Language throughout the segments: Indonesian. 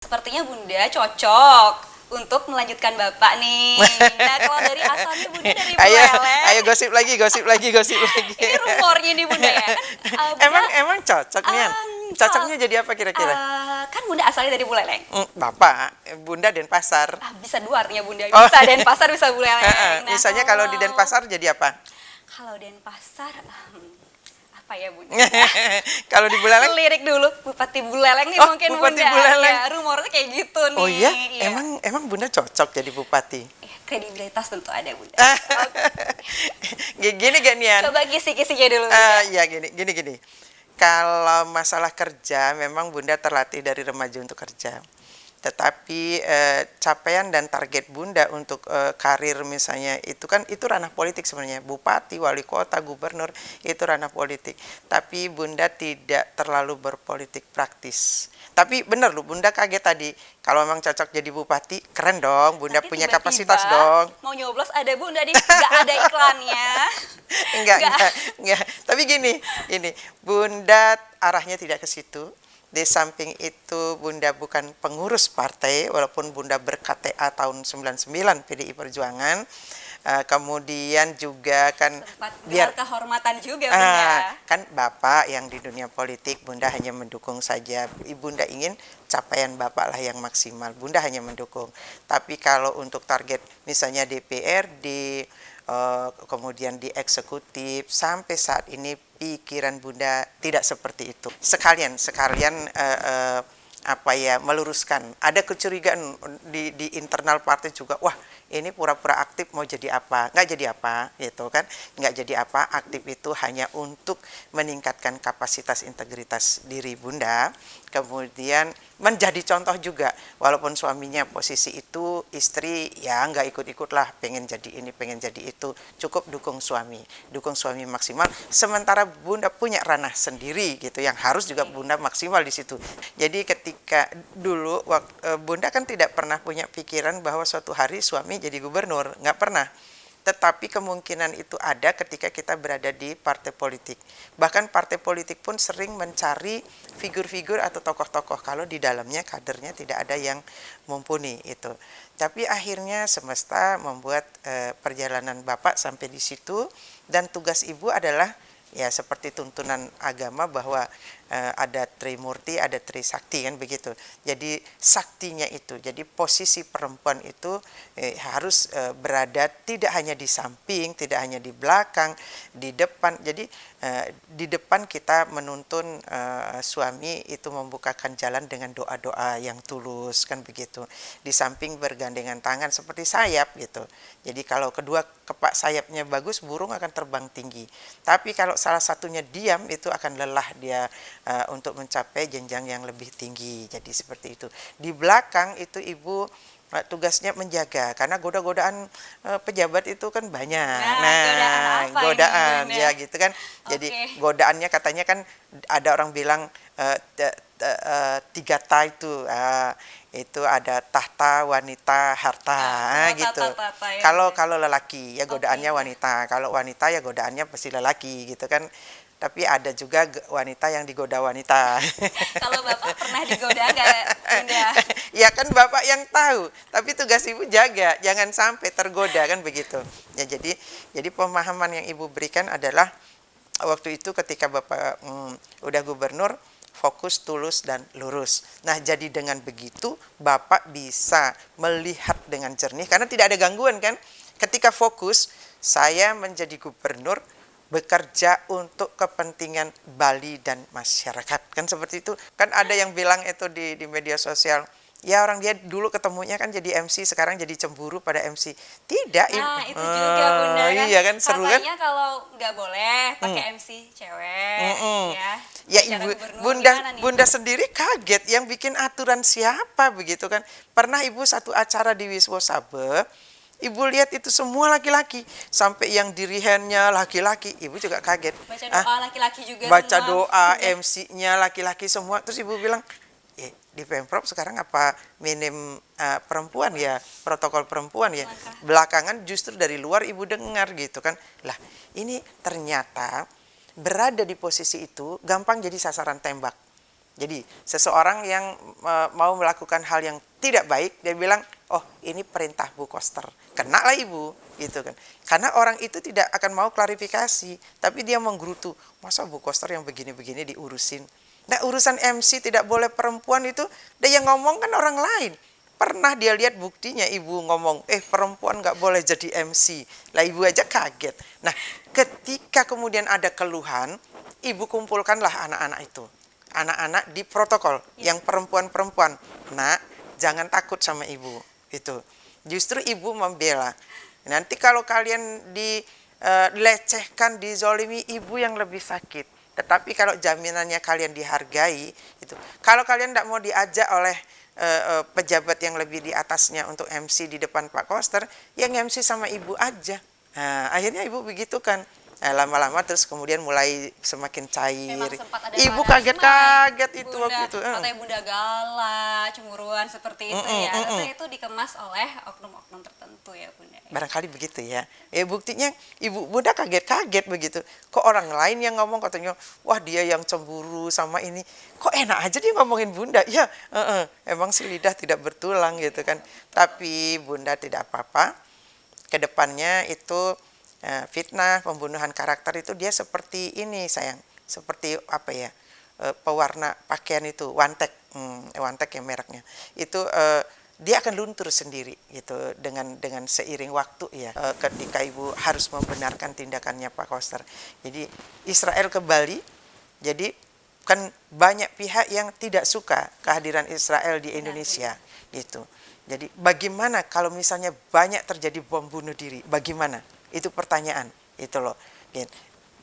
Sepertinya Bunda cocok untuk melanjutkan Bapak nih. Nah, kalau dari asalnya Bunda dari Ayo, Buleleng. ayo gosip lagi, gosip lagi, gosip lagi. Ini rumornya nih Bunda ya. Kan Bunda Emang cocok nih, An? Cocoknya jadi apa kira-kira? kan Bunda asalnya dari Buleleng. Bapak, Bunda Denpasar. Bisa dua artinya Bunda. Oh. Bisa Denpasar, bisa Buleleng. Nah, Misalnya kalau di Denpasar jadi apa? Kalau Denpasar apa ya Bunda? Kalau di Buleleng? Lirik dulu Bupati Buleleng nih Oh, mungkin Bupati Bunda. Buleleng. Ya, rumornya kayak gitu nih. Oh iya? Iya. Emang Bunda cocok jadi bupati? Kredibilitas tentu ada Bunda. Gini gak nih, An? Coba kisi-kisinya dulu Bunda. Ya gini. Kalau masalah kerja, memang Bunda terlatih dari remaja untuk kerja. Tetapi capaian dan target Bunda untuk karir misalnya itu ranah politik sebenarnya. Bupati, wali kota, gubernur itu ranah politik. Tapi Bunda tidak terlalu berpolitik praktis. Tapi benar loh, Bunda kaget tadi. Kalau memang cocok jadi bupati, keren dong. Bunda Nanti punya tiba-tiba kapasitas dong. mau nyoblos ada Bunda nih, nggak ada iklannya. Enggak. Tapi gini, Bunda arahnya tidak ke situ. Di samping itu Bunda bukan pengurus partai, walaupun Bunda ber-KTA tahun 99 PDI Perjuangan. Kemudian juga kan Biar kehormatan juga Bunda. kan Bapak yang di dunia politik, Bunda hanya mendukung saja. Bunda ingin capaian Bapak lah yang maksimal. Bunda hanya mendukung. Tapi kalau untuk target misalnya DPRD, kemudian di eksekutif, sampai saat ini pikiran Bunda tidak seperti itu. Sekalian meluruskan. Ada kecurigaan di internal partai juga. Wah, ini pura-pura aktif mau jadi apa? Nggak jadi apa, gitu kan? Nggak jadi apa. Aktif itu hanya untuk meningkatkan kapasitas integritas diri Bunda. Kemudian menjadi contoh juga, walaupun suaminya posisi itu, istri ya nggak ikut-ikut lah, pengen jadi ini, pengen jadi itu, cukup dukung suami maksimal. Sementara Bunda punya ranah sendiri gitu, yang harus juga Bunda maksimal di situ. Jadi ketika dulu Bunda kan tidak pernah punya pikiran bahwa suatu hari suami jadi gubernur, nggak pernah. Tetapi kemungkinan itu ada ketika kita berada di partai politik. Bahkan partai politik pun sering mencari figur-figur atau tokoh-tokoh kalau di dalamnya kadernya tidak ada yang mumpuni itu. Tapi akhirnya semesta membuat perjalanan Bapak sampai di situ, dan tugas Ibu adalah ya seperti tuntunan agama bahwa ada Trimurti, ada Trisakti kan begitu. Jadi saktinya itu, jadi posisi perempuan itu harus berada tidak hanya di samping, tidak hanya di belakang, di depan. Jadi di depan kita menuntun suami itu membukakan jalan dengan doa-doa yang tulus kan begitu. Di samping bergandengan tangan seperti sayap gitu. Jadi kalau kedua kepak sayapnya bagus, burung akan terbang tinggi. Tapi kalau salah satunya diam, itu akan lelah dia untuk mencapai jenjang yang lebih tinggi. Jadi seperti itu. Di belakang itu Ibu tugasnya menjaga, karena goda-godaan pejabat itu kan banyak. Godaan ini, ya gitu kan. Jadi godaannya katanya kan ada orang bilang 3 ta itu ada tahta, wanita, harta, gitu. Kalau lelaki ya godaannya wanita, kalau wanita ya godaannya pasti lelaki gitu kan. Tapi ada juga wanita yang digoda wanita. Kalau Bapak pernah digoda nggak, Bunda? Ya kan Bapak yang tahu, tapi tugas Ibu jaga, jangan sampai tergoda kan begitu. Ya jadi pemahaman yang Ibu berikan adalah waktu itu ketika Bapak udah gubernur, fokus, tulus, dan lurus. Nah, jadi dengan begitu Bapak bisa melihat dengan jernih, karena tidak ada gangguan kan. Ketika fokus, saya menjadi gubernur, bekerja untuk kepentingan Bali dan masyarakat. Kan seperti itu. Kan ada yang bilang itu di media sosial, ya orang dia dulu ketemunya kan jadi MC, sekarang jadi cemburu pada MC. Tidak. Nah, itu juga Bunda kan. Iya kan, seru kan? Katanya kalau nggak boleh pakai MC cewek, ya. Ya Bunda sendiri kaget, yang bikin aturan siapa begitu kan. Pernah Ibu satu acara di Wiswo Sabe, Ibu lihat itu semua laki-laki, sampai yang dirihennya laki-laki. Ibu juga kaget. Baca doa laki-laki juga baca semua. Doa, MC-nya laki-laki semua. Terus Ibu bilang, di Pemprov sekarang apa minim perempuan ya, protokol perempuan ya. Belakangan justru dari luar Ibu dengar gitu kan. Lah, ini ternyata berada di posisi itu gampang jadi sasaran tembak. Jadi seseorang yang mau melakukan hal yang tidak baik, dia bilang, oh ini perintah Bu Koster, kena lah ibu, gitu kan. Karena orang itu tidak akan mau klarifikasi, tapi dia menggerutu, masa Bu Koster yang begini-begini diurusin. Nah urusan MC tidak boleh perempuan itu, dia yang ngomong kan orang lain. Pernah dia lihat buktinya ibu ngomong, perempuan nggak boleh jadi MC. Lah ibu aja kaget. Nah ketika kemudian ada keluhan, ibu kumpulkanlah anak-anak itu. Anak-anak di protokol, yang perempuan-perempuan. Nak, jangan takut sama ibu. Itu. Justru ibu membela. Nanti kalau kalian dilecehkan, dizolimi, ibu yang lebih sakit. Tetapi kalau jaminannya kalian dihargai, itu. Kalau kalian tidak mau diajak oleh pejabat yang lebih di atasnya untuk MC di depan Pak Koster, yang MC sama ibu aja. Nah, akhirnya ibu begitu kan. Lama-lama terus kemudian mulai semakin cair. Memang sempat ada Ibu paradigma, kaget-kaget itu Bunda, waktu itu. katanya Bunda galak, cemburuan seperti itu ya. Ternyata itu dikemas oleh oknum-oknum tertentu ya Bunda. Barangkali begitu ya. Buktinya ibu Bunda kaget-kaget begitu. Kok orang lain yang ngomong katanya, wah dia yang cemburu sama ini. Kok enak aja dia ngomongin Bunda. Ya, emang si lidah tidak bertulang gitu kan. Tapi Bunda tidak apa-apa. Kedepannya itu fitnah, pembunuhan karakter itu dia seperti ini sayang. Seperti apa ya, pewarna pakaian itu, Wantek. Wantek ya mereknya. Itu dia akan luntur sendiri gitu dengan seiring waktu ya, ketika ibu harus membenarkan tindakannya Pak Koster. Jadi Israel ke Bali, jadi kan banyak pihak yang tidak suka kehadiran Israel di Indonesia gitu. Jadi bagaimana kalau misalnya banyak terjadi bom bunuh diri, bagaimana? Itu pertanyaan itu loh.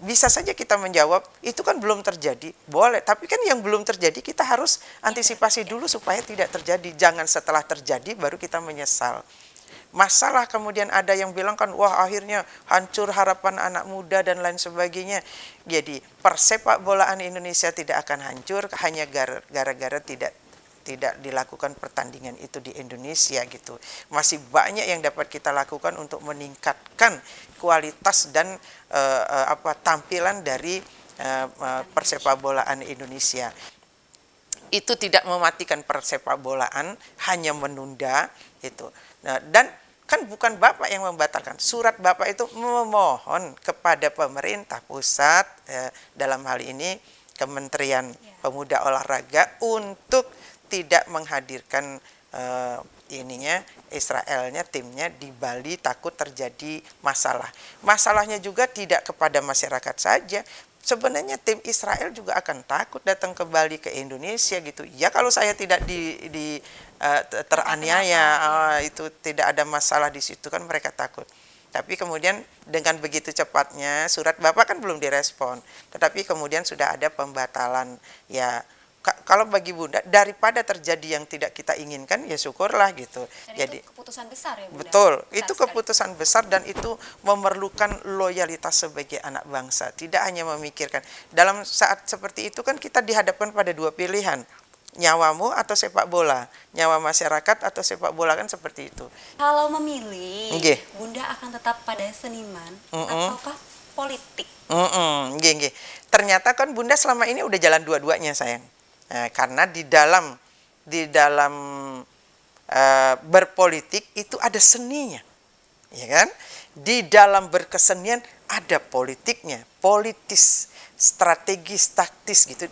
Bisa saja kita menjawab itu kan belum terjadi, boleh, tapi kan yang belum terjadi kita harus antisipasi dulu supaya tidak terjadi. Jangan setelah terjadi baru kita menyesal. Masalah kemudian ada yang bilang kan, wah akhirnya hancur harapan anak muda dan lain sebagainya. Jadi persepak bolaan Indonesia tidak akan hancur hanya gara-gara tidak dilakukan pertandingan itu di Indonesia gitu. Masih banyak yang dapat kita lakukan untuk meningkatkan kualitas dan tampilan dari persepakbolaan Indonesia. Itu tidak mematikan persepakbolaan, hanya menunda itu. Nah, dan kan bukan Bapak yang membatalkan. Surat Bapak itu memohon kepada pemerintah pusat, dalam hal ini Kementerian Pemuda Olahraga, untuk tidak menghadirkan Israelnya, timnya di Bali, takut terjadi masalah. Masalahnya juga tidak kepada masyarakat saja. Sebenarnya tim Israel juga akan takut datang ke Bali, ke Indonesia gitu. Ya kalau saya tidak teraniaya, itu tidak ada masalah di situ kan mereka takut. Tapi kemudian dengan begitu cepatnya surat Bapak kan belum direspon. Tetapi kemudian sudah ada pembatalan ya. Kalau bagi Bunda, daripada terjadi yang tidak kita inginkan, ya syukurlah gitu. Dan jadi itu keputusan besar ya Bunda? Betul, besar itu keputusan besar dan itu memerlukan loyalitas sebagai anak bangsa. Tidak hanya memikirkan, dalam saat seperti itu kan kita dihadapkan pada dua pilihan. Nyawamu atau sepak bola, nyawa masyarakat atau sepak bola, kan seperti itu. Kalau memilih, Bunda akan tetap pada seniman ataukah politik? Ternyata kan Bunda selama ini udah jalan dua-duanya sayang. Nah, karena di dalam berpolitik itu ada seninya, ya kan? Di dalam berkesenian ada politiknya, politis, strategis, taktis gitu.